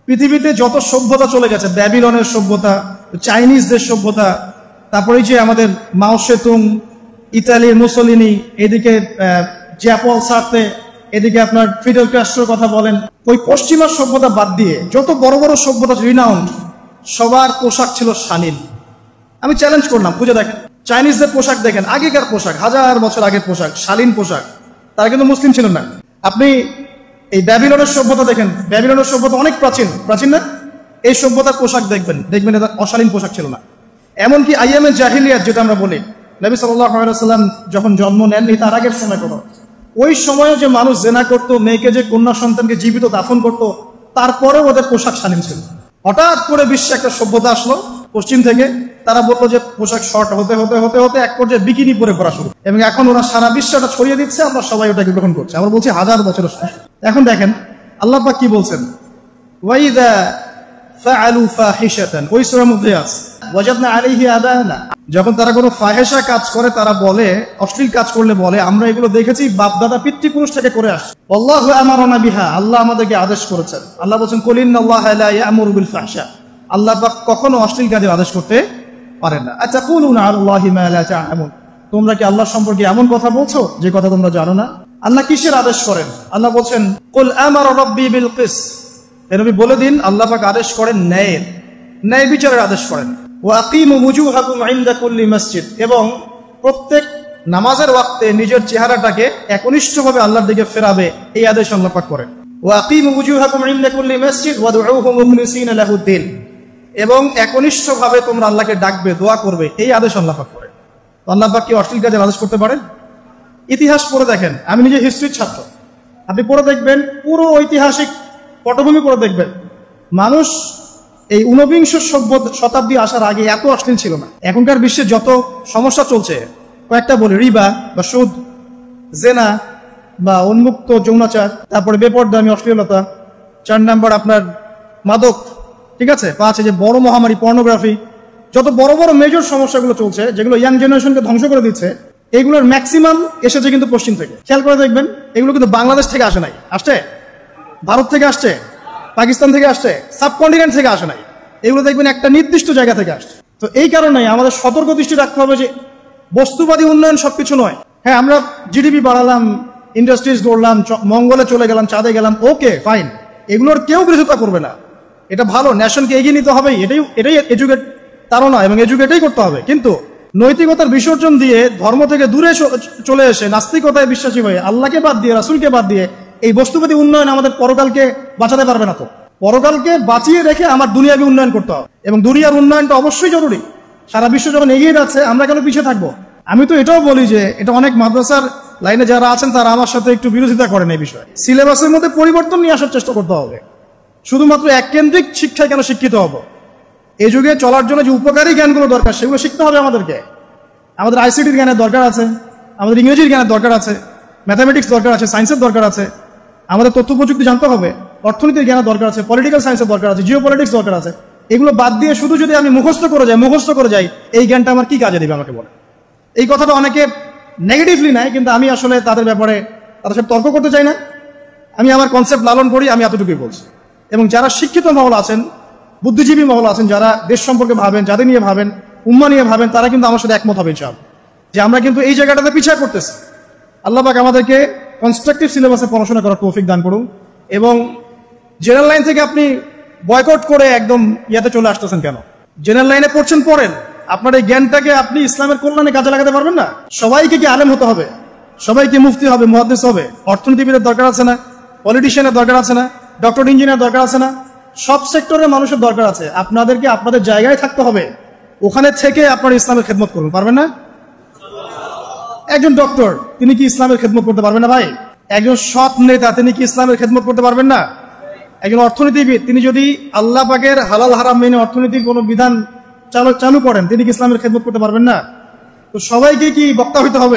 পৃথিবীতে যত সভ্যতা চলে গেছে, ব্যাবিলনের সভ্যতা, চাইনিজদের সভ্যতা, তারপরে যে আমাদের মাও সেতুং, ইতালির মুসোলিনি, এদিকে জ্যাপল সার্তে, এদিকে আপনার ফিডেল ক্যাস্ট্রোর কথা বলেন, ওই পশ্চিমা সভ্যতা বাদ দিয়ে যত বড় বড় সভ্যতা রিনাউন্ড, সবার পোশাক ছিল শালীন। আমি চ্যালেঞ্জ করলাম, খুঁজে দেখেন চাইনিজদের পোশাক দেখেন, আগেকার পোশাক, 1000 বছর আগের পোশাক, শালীন পোশাক। তারা কিন্তু মুসলিম ছিলেন না। আপনি এই ব্যাবিলনের সভ্যতা দেখেন, ব্যাবিলনের সভ্যতা অনেক প্রাচীন, প্রাচীন না? এই সভ্যতার পোশাক দেখবেন এটা অশালীন পোশাক ছিল না। এমনকি আইয়ামে জাহিলিয়াত যেটা আমরা বলি, নবী সাল্লাল্লাহু আলাইহি ওয়াসাল্লাম যখন জন্ম নেননি তার আগের সময় কথা, ওই সময়ে যে মানুষ জেনা করতো, মেয়েকে যে কন্যা সন্তানকে জীবিত দাফন করতো, তারপরেও ওদের পোশাক শালীন ছিল। হঠাৎ করে বিশ্বে একটা সভ্যতা আসলো পশ্চিম থেকে, তারা বললো যে পোশাক শর্ট হতে হতে হতে হতে এক পর্যায়ে বিকিনি পরে পড়া শুরু, এবং এখন ওরা সারা বিশ্বে ওটা ছড়িয়ে দিচ্ছে, আমরা সবাই ওটাকে গ্রহণ করছি। আমরা বলছি 1000 বছরের। এখন দেখেন আল্লাহ পাক কি বলছেন, ওয়াইদা ফাআলু ফাহিশাতান, ওই সূরার মধ্যে আছে ওয়াজাদনা আলাইহি আবানা, যখন তারা কোনো ফাহেশা কাজ করে, তারা বলে, অশ্লীল কাজ করলে বলে, আমরা এগুলো দেখেছি বাপ দাদা পিতৃপুরুষ থেকে করে আসছি। আল্লাহু আমারানা বিহা, আল্লাহ আমাদেরকে আদেশ করেছেন। আল্লাহ বলেন কুলিন্নাল্লাহা লা ইয়া'মুরু বিল ফাহশা, আল্লাহ পাক কখনো অশ্লীল কাজে আদেশ করতে পারেন না। আতাকুলুনা আলাল্লাহি মা লা তা'লামুন, তোমরা কি আল্লাহ সম্পর্কে এমন কথা বলছো যে কথা তোমরা জানো না? আল্লাহ কিসের আদেশ করেন? আল্লাহ বলছেন কুল আমারা রাব্বি বিল কিসত, নবী বলে দিন আল্লাহ পাক আদেশ করেন ন্যায়ের, ন্যায় বিচারের আদেশ করেন। ওয়া আকিমু ওয়ুজুহাকুম ইনদা কুল্লি মসজিদ, এবং প্রত্যেক নামাজের ওয়াক্তে নিজের চেহারাটাকে একনিষ্ঠভাবে আল্লাহর দিকে ফেরাবে, এই আদেশ আল্লাহ পাক করেন। ওয়া আকিমু ওয়ুজুহাকুম ইনদা কুল্লি মসজিদ ওয়াদউহু মুখলিসিনা লাহুদ্দিন, এবং একনিষ্ঠভাবে তোমরা আল্লাহকে ডাকবে, দোয়া করবে, এই আদেশ আল্লাহ পাক করেন। আল্লাহ পাক কি অশ্লীল কাজের আদেশ করতে পারেন? ইতিহাস পড়ে দেখেন, আমি নিজে হিস্ট্রির ছাত্র, আপনি পড়ে দেখবেন, পুরো ঐতিহাসিক পটভূমি পড়ে দেখবেন, মানুষ এই ঊনবিংশ শতাব্দী আসার আগে এত অশ্লীল ছিল না। এখনকার বিশ্বে যত সমস্যা চলছে, কয়েকটা বলি, রিবা বা সুদ, জেনা বা উন্মুক্ত যৌনাচার, তারপরে বেপরদামি অশ্লীলতা, 4 নাম্বার আপনার মাদক, ঠিক আছে, 5 যে বড় মহামারী পর্নোগ্রাফি, যত বড় বড় মেজর সমস্যাগুলো চলছে, যেগুলো ইয়াং জেনারেশনকে ধ্বংস করে দিচ্ছে, এগুলোর ম্যাক্সিমাম এসেছে কিন্তু পশ্চিম থেকে। খেয়াল করে দেখবেন, এগুলো কিন্তু বাংলাদেশ থেকে আসে নাই, আসছে ভারত থেকে আসছে, পাকিস্তান থেকে আসছে, সাবকন্টিনেন্ট থেকে আসে নাই, এগুলো দেখবেন একটা নির্দিষ্ট জায়গা থেকে আসছে। তো এই কারণে আমাদের সতর্ক দৃষ্টি রাখতে হবে যে বস্তুবাদী উন্নয়ন সবকিছু নয়। হ্যাঁ, আমরা জিডিপি বাড়ালাম, ইন্ডাস্ট্রিজ গড়লাম, মঙ্গলে চলে গেলাম, চাঁদে গেলাম, ওকে ফাইন, এগুলোর কেউ বিরোধিতা করবে না, এটা ভালো, ন্যাশনকে এগিয়ে নিতে হবে, এটাই এডুকেট তারও নয়, এবং এডুকেটেই করতে হবে। কিন্তু নৈতিকতার বিসর্জন দিয়ে ধর্ম থেকে দূরে চলে এসে নাস্তিকতায় বিশ্বাসী হয়ে আল্লাহকে বাদ দিয়ে, রাসূলকে বাদ দিয়ে এই বস্তুবাদী উন্নয়ন আমাদের পরকালকে বাঁচাতে পারবে না। তো পরকালকে বাঁচিয়ে রেখে আমার দুনিয়াবী উন্নয়ন করতে হবে, এবং দুনিয়ার উন্নয়নটা অবশ্যই জরুরি। সারা বিশ্ব যখন এগিয়ে যাচ্ছে, আমরা কেন পিছিয়ে থাকবো? আমি তো এটাও বলি যে এটা অনেক মাদ্রাসার লাইনে যারা আছেন তারা আমার সাথে একটু বিরোধিতা করেন এই বিষয়ে। সিলেবাসের মধ্যে পরিবর্তন নিয়ে আসার চেষ্টা করতে হবে। শুধুমাত্র এককেন্দ্রিক শিক্ষায় কেন শিক্ষিত হব? এই যুগে চলার জন্য যে উপকারী জ্ঞানগুলো দরকার সেগুলো শিখতে হবে আমাদেরকে। আমাদের আইসিটির জ্ঞানের দরকার আছে, আমাদের ইংরেজির জ্ঞানের দরকার আছে, ম্যাথামেটিক্স দরকার আছে, সায়েন্সের দরকার আছে, আমাদের তথ্য প্রযুক্তি জানতে হবে, অর্থনীতির জ্ঞানের দরকার আছে, পলিটিক্যাল সায়েন্সের দরকার আছে, জিও পলিটিক্স দরকার আছে। এগুলো বাদ দিয়ে শুধু যদি আমি মুখস্থ করে যাই, এই জ্ঞানটা আমার কি কাজে দিবে আমাকে বলে? এই কথাটা অনেকে নেগেটিভলি নেয়, কিন্তু আমি আসলে তাদের ব্যাপারে তাদের সাথে তর্ক করতে চাই না। আমি আমার কনসেপ্ট লালন করি, আমি এতটুকুই বলছি। এবং যারা শিক্ষিত মহল আছেন, বুদ্ধিজীবী মহল আছেন, যারা দেশ সম্পর্কে ভাবেন, যাদের নিয়ে ভাবেন, উম্মা নিয়ে ভাবেন, তারা কিন্তু আমার সাথে একমত হবে ইনশাআল্লাহ যে আমরা কিন্তু এই জায়গাটাতে পিছিয়ে পড়তেছি। আল্লাহ পাক আমাদেরকে কনস্ট্রাকটিভ সিলেবাসে পড়াশোনা করার তৌফিক দান করুন, এবং জেনারেল লাইন থেকে আপনি বয়কট করে একদম ইয়াতে চলে আসতেছেন কেন? জেনারেল লাইনে পড়ছেন, পড়েন, আপনার এই জ্ঞানটাকে আপনি ইসলামের কল্যাণে কাজে লাগাতে পারবেন না? সবাইকে কি আলেম হতে হবে? সবাইকে মুফতি হবে, মুহাদ্দিস হবে? অর্থনীতিবিদের দরকার আছে না? পলিটিশিয়ানের দরকার আছে না? ডক্টর ইঞ্জিনিয়ার দরকার আছে না? সব সেক্টরের মানুষের দরকার আছে। আপনাদেরকে আপনাদের জায়গায় থাকতে হবে, ওখানে থেকে আপনার ইসলামের খেদমত করুন, পারবেন না? একজন ডক্টর, তিনি কি ইসলামের খেদমত করতে পারবেন না ভাই? একজন সৎ নেতা, তিনি কি ইসলামের খেদমত করতে পারবেন না? একজন অর্থনীতিবিদ, তিনি যদি আল্লাহ পাকের হালাল হারাম মেনে অর্থনীতির কোনো বিধান চালু করেন, তিনি কি ইসলামের খেদমত করতে পারবেন না? তো সবাইকে কি বক্তা হইতে হবে?